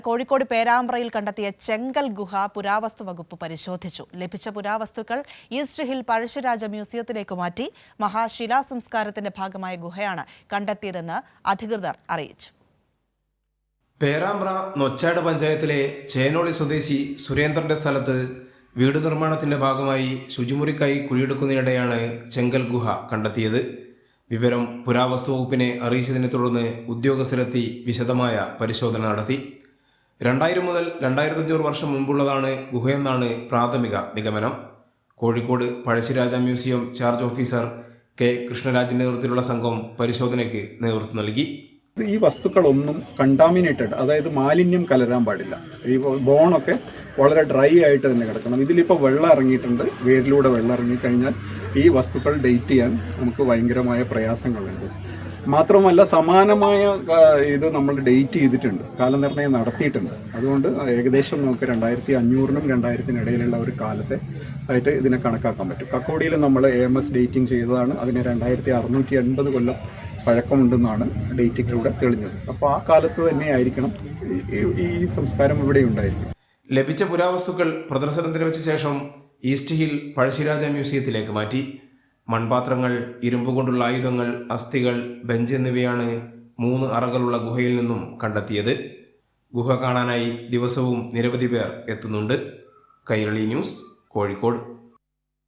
കോഴിക്കോട് പേരാമ്പ്രയിൽ കണ്ടെത്തിയ ചെങ്കൽ ഗുഹ പുരാവസ്തു വകുപ്പ് പരിശോധിച്ചു. ലഭിച്ച പുരാവസ്തുക്കൾ ഈസ്റ്റ് ഹിൽ പഴശ്ശിരാജ മ്യൂസിയത്തിലേക്ക് മാറ്റി. മഹാശിലാസംസ്കാരത്തിന്റെ ഭാഗമായ ഗുഹയാണ് കണ്ടെത്തിയതെന്ന് അധികൃതർ അറിയിച്ചു. പേരാമ്പ്ര നൊച്ചാട് പഞ്ചായത്തിലെ ചേനോളി സ്വദേശി സുരേന്ദ്രന്റെ സ്ഥലത്ത് വീട് നിർമ്മാണത്തിന്റെ ഭാഗമായി ശുചിമുറിക്കായി കുഴിയെടുക്കുന്നതിനിടെയാണ് ചെങ്കൽ ഗുഹ കണ്ടെത്തിയത്. വിവരം പുരാവസ്തു വകുപ്പിനെ അറിയിച്ചതിനെ തുടർന്ന് ഉദ്യോഗസ്ഥരെത്തി വിശദമായ പരിശോധന നടത്തി. 2000 മുതൽ 2500 വർഷം മുമ്പുള്ളതാണ് ഗുഹയെന്നാണ് പ്രാഥമിക നിഗമനം. Kozhikode Pazhassiraja museum charge officer K കൃഷ്ണരാജിന്റെ നേതൃത്വത്തിലുള്ള സംഘം പരിശോധനയ്ക്ക് നേതൃത്വം നൽകി. ഈ വസ്തുക്കളൊന്നും കണ്ടാമിനേറ്റഡ്, അതായത് മാലിന്യം കലരാൻ പാടില്ല. ഈ ബോണൊക്കെ വളരെ ഡ്രൈ ആയിട്ട് തന്നെ കിടക്കണം. ഇതിലിപ്പോൾ വെള്ളം ഇറങ്ങിയിട്ടുണ്ട്. വേരിലൂടെ വെള്ളം ഇറങ്ങിക്കഴിഞ്ഞാൽ ഈ വസ്തുക്കൾ ഡേറ്റ് ചെയ്യാൻ നമുക്ക് ഭയങ്കരമായ പ്രയാസങ്ങളുണ്ട്. മാത്രമല്ല സമാനമായ ഇത് നമ്മൾ ഡേറ്റ് ചെയ്തിട്ടുണ്ട്, കാലനിർണ്ണയം നടത്തിയിട്ടുണ്ട്. അതുകൊണ്ട് ഏകദേശം നമുക്ക് 2500നും 2000നും ഇടയിലുള്ള ഒരു കാലത്തെ ആയിട്ട് ഇതിനെ കണക്കാക്കാൻ പറ്റും. കക്കോടിയിൽ നമ്മൾ AMS ഡേറ്റിംഗ് ചെയ്തതാണ്. അതിന് 2680 കൊല്ലം പഴക്കമുണ്ടെന്നാണ് ഡേറ്റിങ്ങിലൂടെ തെളിഞ്ഞത്. അപ്പോൾ ആ കാലത്ത് തന്നെ ആയിരിക്കണം ഈ സംസ്കാരം ഇവിടെ ഉണ്ടായിരിക്കും. ലഭിച്ച പുരാവസ്തുക്കൾ പ്രദർശനത്തിന് വെച്ച ശേഷം ഈസ്റ്റ് ഹിൽ പഴശ്ശിരാജ മ്യൂസിയത്തിലേക്ക് മാറ്റി. മൺപാത്രങ്ങൾ, ഇരുമ്പ് കൊണ്ടുള്ള ആയുധങ്ങൾ, അസ്ഥികൾ, ബെഞ്ച് എന്നിവയാണ് 3 അറകളുള്ള ഗുഹയിൽ നിന്നും കണ്ടെത്തിയത്. ഗുഹ കാണാനായി ദിവസവും നിരവധി പേർ എത്തുന്നുണ്ട്. കൈരളി ന്യൂസ്, കോഴിക്കോട്.